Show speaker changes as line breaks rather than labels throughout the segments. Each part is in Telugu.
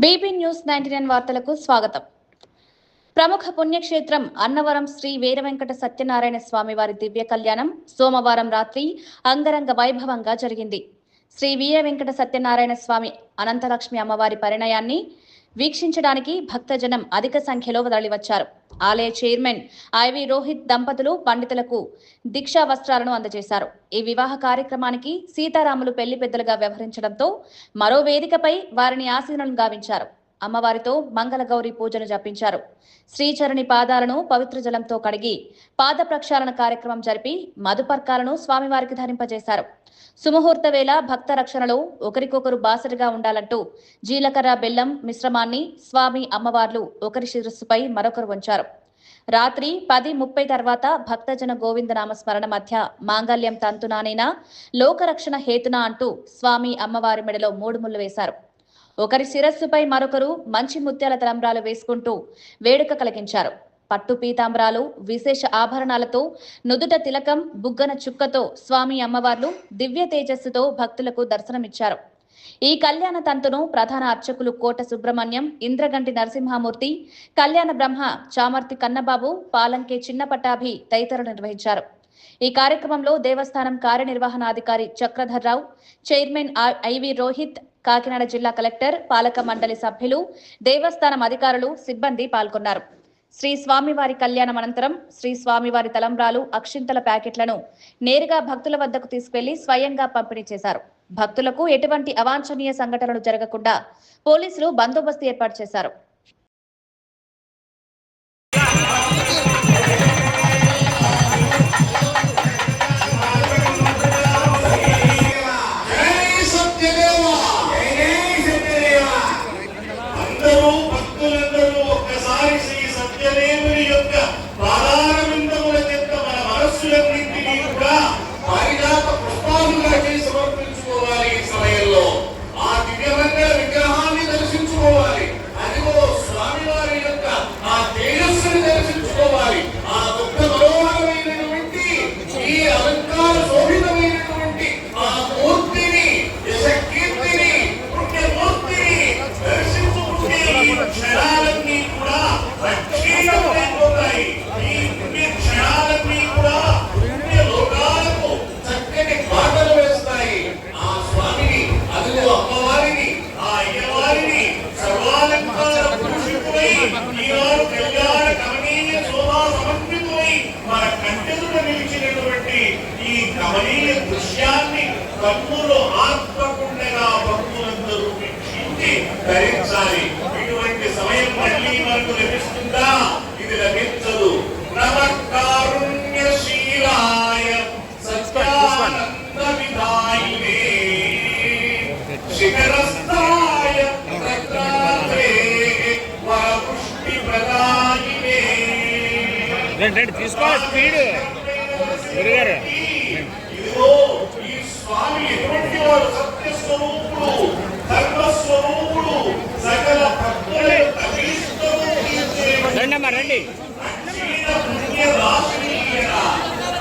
బీబీ న్యూస్ 99 వార్తలకు స్వాగతం. ప్రముఖ పుణ్యక్షేత్రం అన్నవరం శ్రీ వీరవెంకట సత్యనారాయణ స్వామి వారి దివ్య కళ్యాణం సోమవారం రాత్రి అంగరంగ వైభవంగా జరిగింది. శ్రీ వీరవెంకట సత్యనారాయణ స్వామి అనంతలక్ష్మి అమ్మవారి పరిణయాన్ని వీక్షించడానికి భక్తజనం అధిక సంఖ్యలో తరలివచ్చారు. ఆలయ చైర్మన్ ఐవి రోహిత్ దంపతులు పండితులకు దీక్షా వస్త్రాలను అందజేశారు. ఈ వివాహ కార్యక్రమానికి సీతారాములు పెళ్లి పెద్దలుగా వ్యవహరించడంతో మరో వేదికపై వారిని ఆశీనులను గావించారు. అమ్మవారితో మంగళగౌరి పూజను జపించారు. శ్రీచరణి పాదాలను పవిత్ర జలంతో కడిగి పాద ప్రక్షాళన కార్యక్రమం జరిపి మధుపర్కాలను స్వామివారికి ధరింపజేశారు. సుముహూర్త వేళ భక్త రక్షణలో ఒకరికొకరు బాసటగా ఉండాలంటూ జీలకర్ర బెల్లం మిశ్రమాన్ని స్వామి అమ్మవార్లు ఒకరి శిరస్సుపై మరొకరు ఉంచారు. రాత్రి 10:30 తర్వాత భక్తజన గోవింద నామస్మరణ మధ్య మాంగళ్యం తంతునానేనా లోకరక్షణ హేతునా అంటూ స్వామి అమ్మవారి మెడలో 3 ముళ్ళు వేశారు. ఒకరి శిరస్సుపై మరొకరు మంచి ముత్యాల తలంబ్రాలు వేసుకుంటూ వేడుక కలిగించారు. పట్టు పీతాంబరాలు విశేష ఆభరణాలతో నుదుట తిలకం బుగ్గన చుక్కతో స్వామి అమ్మవార్లు దివ్య తేజస్సుతో భక్తులకు దర్శనమిచ్చారు. ఈ కళ్యాణ తంతును ప్రధాన అర్చకులు కోట సుబ్రహ్మణ్యం, ఇంద్రగంటి నరసింహమూర్తి, కళ్యాణ బ్రహ్మ చామర్తి కన్నబాబు, పాలంకే చిన్న పట్టాభి తదితరులు నిర్వహించారు. ఈ కార్యక్రమంలో దేవస్థానం కార్యనిర్వహణాధికారి చక్రధర్రావు, చైర్మన్ ఐవి రోహిత్, కాకినాడ జిల్లా కలెక్టర్, పాలక మండలి సభ్యులు, దేవస్థానం అధికారులు, సిబ్బంది పాల్గొన్నారు. శ్రీ స్వామివారి కళ్యాణం అనంతరం శ్రీ స్వామివారి తలంబ్రాలు, అక్షింతల ప్యాకెట్లను నేరుగా భక్తుల వద్దకు తీసుకెళ్లి స్వయంగా పంపిణీ చేశారు. భక్తులకు ఎటువంటి అవాంఛనీయ సంఘటనలు జరగకుండా పోలీసులు బందోబస్తు ఏర్పాటు చేశారు.
దృశ్యాన్ని కన్నులు ఆత్మకుండగా భక్తులందరూ వీక్షించి ధరించాలి. ఇటువంటి సమయం మళ్ళీ మనకు లభిస్తుందా? ఇది లభించదు. నమకారుణ్యశీలాయ సత్యానంద విధాయినే శిఖరస్థాయ ప్రత్రాతే వరపుష్టి ప్రదాయినే.
తీసుకో స్పీడ్ గురుగారు.
ఈ స్వామి ఎటువంటి వాడు? సత్యస్వరూపుడు, ధర్మస్వరూపుడు, సకల భక్తులకు అభీష్టము
రండి.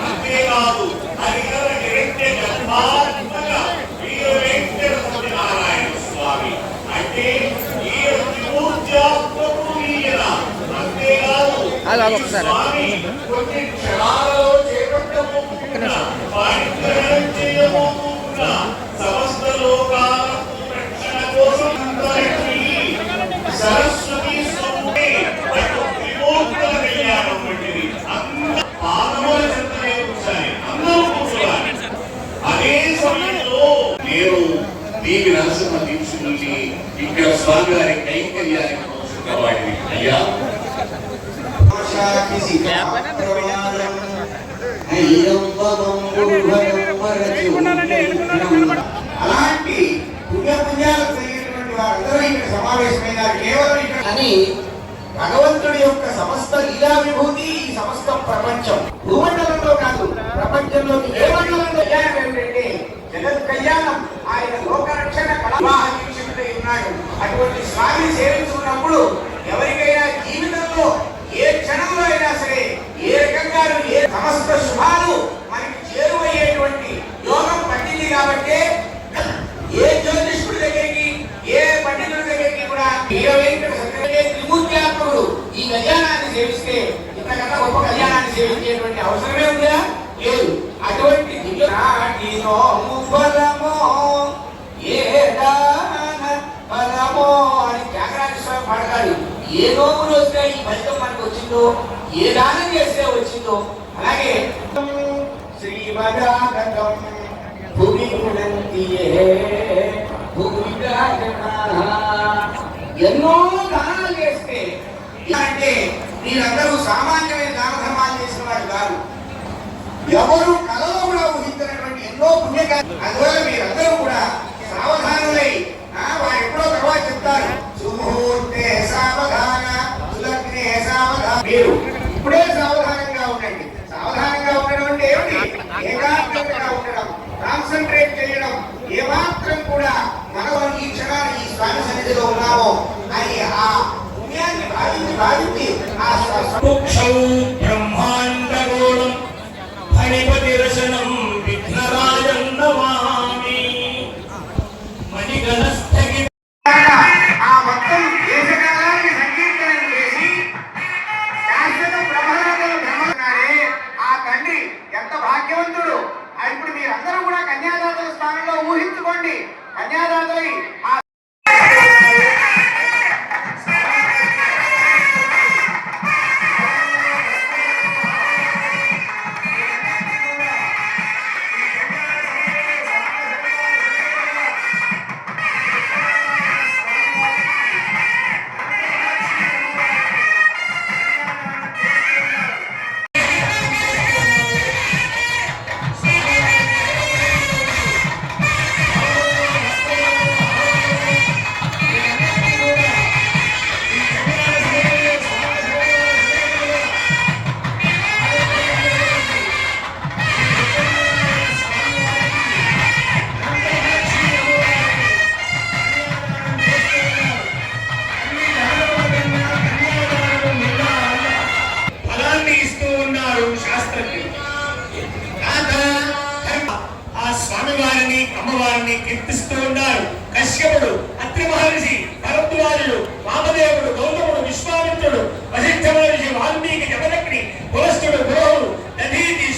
అంతేకాదు హరిహర నిరంజన గర్భాత్మక వీర వెంకట సత్యనారాయణ స్వామి అంటే ఈ త్రిమూర్త్యాత్మకుడు ఈయన. అంతేకాదు స్వామి కొన్ని క్షణాలలో సమస్త లోకాలకు రక్షణ కోసం సరస్వతి త్రిమూర్తుల కళ్యాణం వంటిది. పాదముల చెంతనే కూర్చొని అందరూ కూర్చోవాలి. అదే సమయంలో నేను దీవి నరసింహ దీక్షుల్ని ఇక్కడ స్వామి వారి కైంకర్యానికి వాడిని అయ్యా
అలాంటి పుణ్యాలు కలిగినటువంటి వారందరూ ఇక్కడ సమావేశమైనారు కేవలం ఇక్కడ అని భగవంతుడి యొక్క సమస్త లీలా విభూతి ఈ సమస్త ప్రపంచం భూమండలంలో కాదు, ప్రపంచంలోని ఏ మండలంలో ఏంటంటే జగత్ కళ్యాణం. ఆయన లోకరక్షణ కళాభిషిక్తుడై ఉన్నాడు. అటువంటి స్వామిని సేవించుకున్నప్పుడు ఎవరికైనా జీవితంలో ఏ క్షణంలో అయినా సరే ఏ రకంగా ఏ సమస్త శుభాలు మనకి చేరువయ్యేటువంటి యోగం పట్టింది. కాబట్టి ఏ జ్యోతిష్కుడి దగ్గరికి ఏ పండితుడి దగ్గరికి కూడా వీరవేంకట సత్యనారాయణ త్రిమూర్త్యాత్మకుడు ఈ కళ్యాణాన్ని సేవిస్తే ఇంతకన్నా గొప్ప కళ్యాణాన్ని సేవించేటువంటి అవసరమే ఉందా? లేదు. అటువంటి ఫలమో అని త్యాగరాజ స్వామి పాడతాడు. ఏ నోములు వస్తే ఈ ఫలితం మనకు వచ్చిందో, ఏ దానం చేస్తే వచ్చిందో, అలాగే శ్రీమదాగతం భూమి ఎన్నో దానాలు చేస్తే అంటే మీరందరూ సామాన్యమైన దాన ధర్మాలు చేసిన వారు కాదు. ఎవరు కలలో కూడా ఊహించినటువంటి ఎన్నో పుణ్యకార్యాలు. అందువల్ల మీరందరూ కూడా సావధానులై వారు ఎప్పుడో తర్వాత చెప్తారు సుముహూర్తే సావధాన సులగ్నే సావధాన. మీరు ఇప్పుడే సావధానంగా ఉండండి. సావధానంగా ఉండడం అంటే ఏమిటి? ఏకాగ్రతగా ఉండడం, కాన్సన్ట్రేట్ చేయడం. ఏమాత్రం కూడా మనం ఈ క్షణాన్ని ఈ స్వామి సన్నిధిలో ఉన్నామో అని ఆ పుణ్యాన్ని భావించి ఆ
బ్రహ్మాండగోళం హరిపతి రచనం విఘ్నరాజం నమామి మణిగణస్థగి
ఆ మొత్తం దేశకాలాన్ని సంకీర్తనం చేసి శాశ్వత ప్రభావంలో బ్రహ్మన్నాడే ఆ తండ్రి ఎంత భాగ్యవంతుడు. ఇప్పుడు మీరందరూ కూడా కన్యాదాతల స్థానంలో ఊహించుకోండి. కన్యాదాతలై ఆ
అమ్మవారిని కీర్తిస్తూ ఉన్నారు. కశ్యపుడు, అత్రి మహర్షి, భరద్వాజుడు, వామదేవుడు, గౌతముడు, విశ్వామిత్రుడు, వశిష్ఠ మహర్షి, వాల్మీకి, జమదగ్ని, పులస్తుడు, పురోహుడు, దధీతి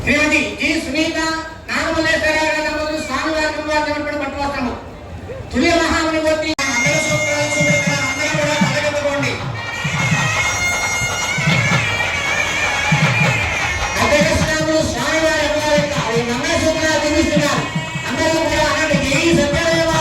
శ్రీమతి జి సునీత నాగమల్లేశ్వర గారి స్వామివారి పట్టువస్త్రము తుల్య మహామణిమూర్తి స్వామివారి మంగళసూత్రాలు చూపిస్తున్నారు. అందరూ కూడా అనండి జై సత్యదేవా.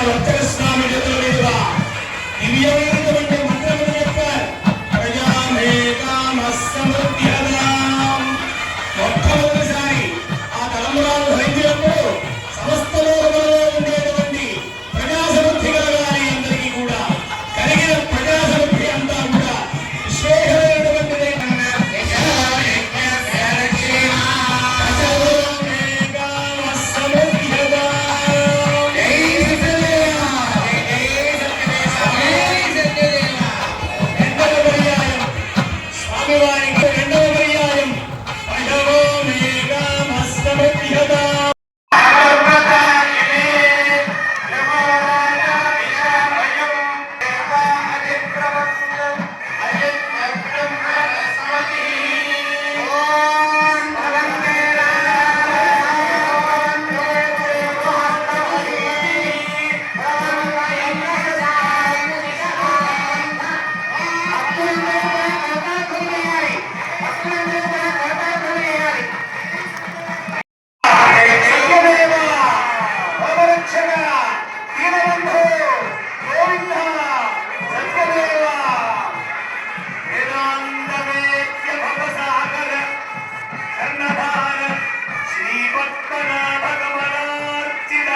వర్చక స్వామి చేతుల మీదుగా దివ్యమైనటువంటి మంత్రములు చెప్పారు. ప్రజామేకామస్సమృద్ధ్యతాం. మొట్టమొదటిసారి ఆ తలంబరాలు ధరించినప్పుడు సమస్త లోకములలో ఉండేటువంటి ప్రజాసమృద్ధి కలగాలి. అందరికీ కూడా కలిగిన ప్రజాసమృద్ధి అంతా కూడా విశ్వేశ్వరైనటువంటిది. స్వామివారికి రెండవ పర్యాయం శ్రీ పద్మనాభ కమలార్చిత